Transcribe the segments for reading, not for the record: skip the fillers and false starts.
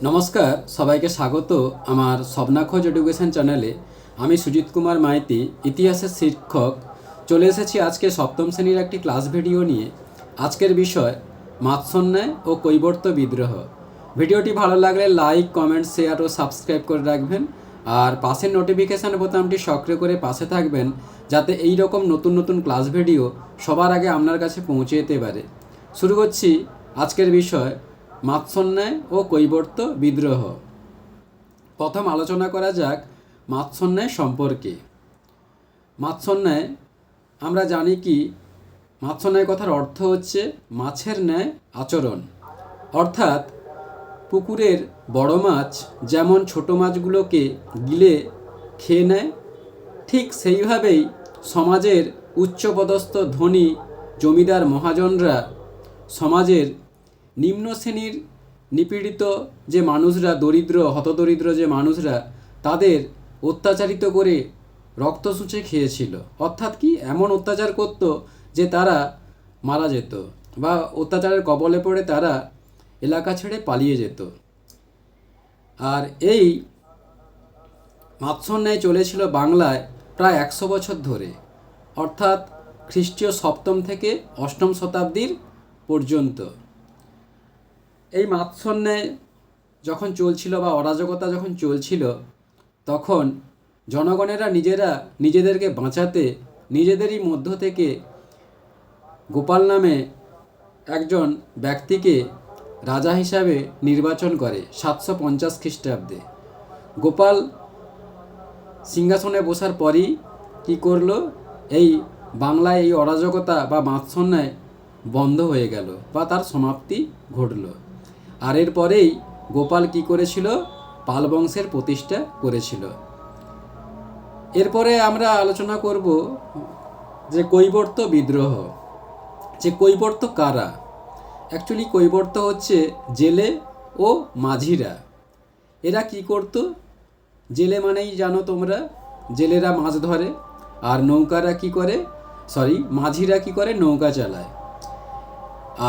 নমস্কার, সবাইকে স্বাগত আমার স্বপ্নাখোঁজ এডুকেশন চ্যানেলে। আমি সুজিত কুমার মাইতি, ইতিহাসের শিক্ষক। চলে এসেছি আজকে সপ্তম শ্রেণীর একটি ক্লাস ভিডিও নিয়ে। আজকের বিষয় মাৎসন্যায় ও কৈবর্ত বিদ্রোহ। ভিডিওটি ভালো লাগলে লাইক, কমেন্ট, শেয়ার ও সাবস্ক্রাইব করে রাখবেন। আর পাশের নোটিফিকেশান বোতামটি সক্রিয় করে পাশে থাকবেন, যাতে এই রকম নতুন নতুন ক্লাস ভিডিও সবার আগে আপনার কাছে পৌঁছে যেতে পারে। শুরু করছি আজকের বিষয় মাৎসন্যায় ও কৈবর্ত বিদ্রোহ। প্রথম আলোচনা করা যাক মাৎসন্যায় সম্পর্কে। মাৎসন্যায় আমরা জানি কি, মাৎসন্যায় কথার অর্থ হচ্ছে মাছের ন্যায় আচরণ। অর্থাৎ পুকুরের বড় মাছ যেমন ছোট মাছগুলোকে গিলে খেয়ে নেয়, ঠিক সেইভাবেই সমাজের উচ্চপদস্থ ধনী জমিদার মহাজনরা সমাজের নিম্ন শ্রেণীর নিপীড়িত যে মানুষরা, দরিদ্র হতদরিদ্র যে মানুষরা, তাদের অত্যাচারিত করে রক্ত শুষে খেয়েছিল। অর্থাৎ কি, এমন অত্যাচার করত যে তারা মারা যেত বা অত্যাচারের কবলে পড়ে তারা এলাকা ছেড়ে পালিয়ে যেত। আর এই মাৎসন্যায় চলেছিল বাংলায় প্রায় 100 বছর ধরে, অর্থাৎ খ্রিস্টীয় 7ম থেকে 8ম শতাব্দীর পর্যন্ত। এই মাৎসন্যায় যখন চলছিল বা অরাজকতা যখন চলছিল, তখন জনগণেরা নিজেদেরকে বাঁচাতে নিজেদেরই মধ্য থেকে গোপাল নামে একজন ব্যক্তিকে রাজা হিসাবে নির্বাচন করে 750 খ্রিস্টাব্দে। গোপাল সিংহাসনে বসার পরই কী করলো, এই বাংলায় এই অরাজকতা বা মাৎসন্যায় বন্ধ হয়ে গেল বা তার সমাপ্তি ঘটল। আর এরপরেই গোপাল কি করেছিল, পাল বংশের প্রতিষ্ঠা করেছিল। এরপরে আমরা আলোচনা করব যে কৈবর্ত বিদ্রোহ। যে কৈবর্ত কারা? অ্যাকচুয়ালি কৈবর্ত হচ্ছে জেলে ও মাঝিরা। এরা কি করত? জেলে মানেই জানো তোমরা, জেলেরা মাছ ধরে, আর নৌকারা কি করে, মাঝিরা কি করে, নৌকা চালায়।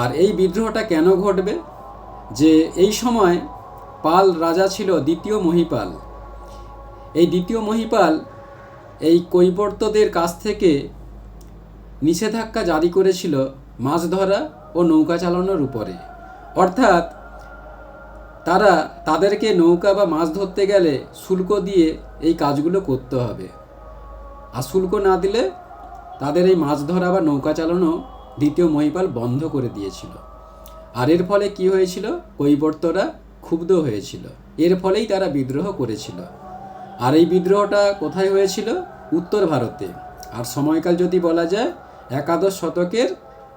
আর এই বিদ্রোহটা কেন ঘটবে? যে এই সময় পাল রাজা ছিল দ্বিতীয় মহিপাল। এই দ্বিতীয় মহিপাল এই কৈবর্তদের কাছ থেকে নিষেধাজ্ঞা জারি করেছিল মাছ ধরা ও নৌকা চালানোর উপরে। অর্থাৎ তাদেরকে নৌকা বা মাছ ধরতে গেলে শুল্ক দিয়ে এই কাজগুলো করতে হবে, আর শুল্ক না দিলে তাদের এই মাছ ধরা বা নৌকা চালানো দ্বিতীয় মহিপাল বন্ধ করে দিয়েছিল। আর এর ফলে কি হয়েছিল, কৈবর্তরা ক্ষুব্ধ হয়েছিল, এর ফলেই তারা বিদ্রোহ করেছিল। আর এই বিদ্রোহটা কোথায় হয়েছিল? উত্তর ভারতে। আর সময়কাল যদি বলা যায় একাদশ শতকের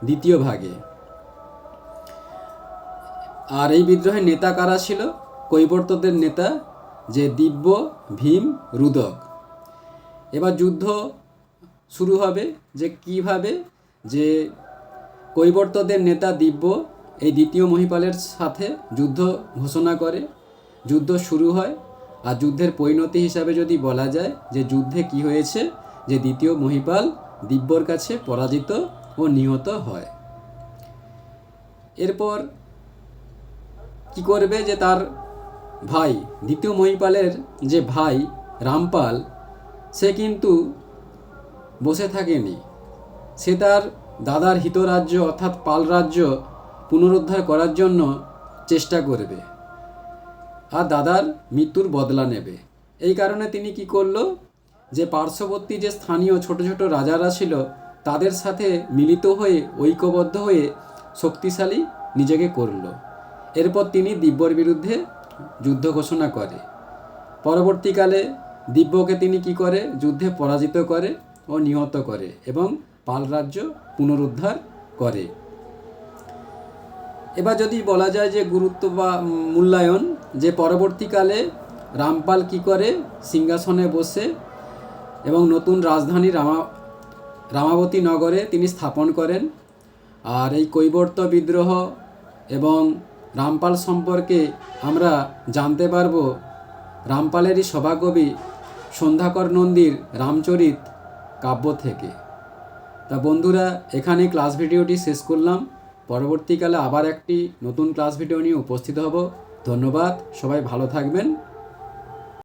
দ্বিতীয় ভাগে। আর এই বিদ্রোহের নেতা কারা ছিল? কৈবর্তদের নেতা যে দিব্য, ভীম, রুদক। এবার যুদ্ধ শুরু হবে। যে কিভাবে, যে কৈবর্তদের নেতা দিব্য এই দ্বিতীয় মহিপালের সাথে যুদ্ধ ঘোষণা করে, যুদ্ধ শুরু হয়। আর যুদ্ধের পরিণতি হিসাবে যদি বলা যায় যে যুদ্ধে কি হয়েছে, যে দ্বিতীয় মহিপাল দিব্যর কাছে পরাজিত ও নিহত হয়। এরপর কি করবে, যে তার ভাই, দ্বিতীয় মহিপালের যে ভাই রামপাল, সে কিন্তু বসে থাকেনি। সে তার দাদার হিতরাজ্য অর্থাৎ পাল রাজ্য পুনরুদ্ধার করার জন্য চেষ্টা করবে আর দাদার মৃত্যুর বদলা নেবে। এই কারণে তিনি কি করল, যে পার্শ্ববর্তী যে স্থানীয় ছোট ছোট রাজারা ছিল তাদের সাথে মিলিত হয়ে, ঐক্যবদ্ধ হয়ে শক্তিশালী নিজেকে করল। এরপর তিনি দিব্যর বিরুদ্ধে যুদ্ধ ঘোষণা করে। পরবর্তীকালে দিব্যকে তিনি কি করে, যুদ্ধে পরাজিত করে ও নিহত করে এবং পাল রাজ্য পুনরুদ্ধার করে। এবার যদি বলা যায় যে গুরুত্ব বা মূল্যায়ন, যে পরবর্তীকালে রামপাল কি করে, সিংহাসনে বসে এবং নতুন রাজধানী রামাবতী নগরে তিনি স্থাপন করেন। আর এই কৈবর্ত বিদ্রোহ এবং রামপাল সম্পর্কে আমরা জানতে পারব রামপালেরই সভাকবি সন্ধ্যাকর নন্দীর রামচরিত কাব্য থেকে। তা বন্ধুরা, এখানে ক্লাস ভিডিওটি শেষ করলাম। পরবর্তীকালে আবার একটি নতুন ক্লাস ভিডিও নিয়ে উপস্থিত হব। ধন্যবাদ, সবাই ভালো থাকবেন।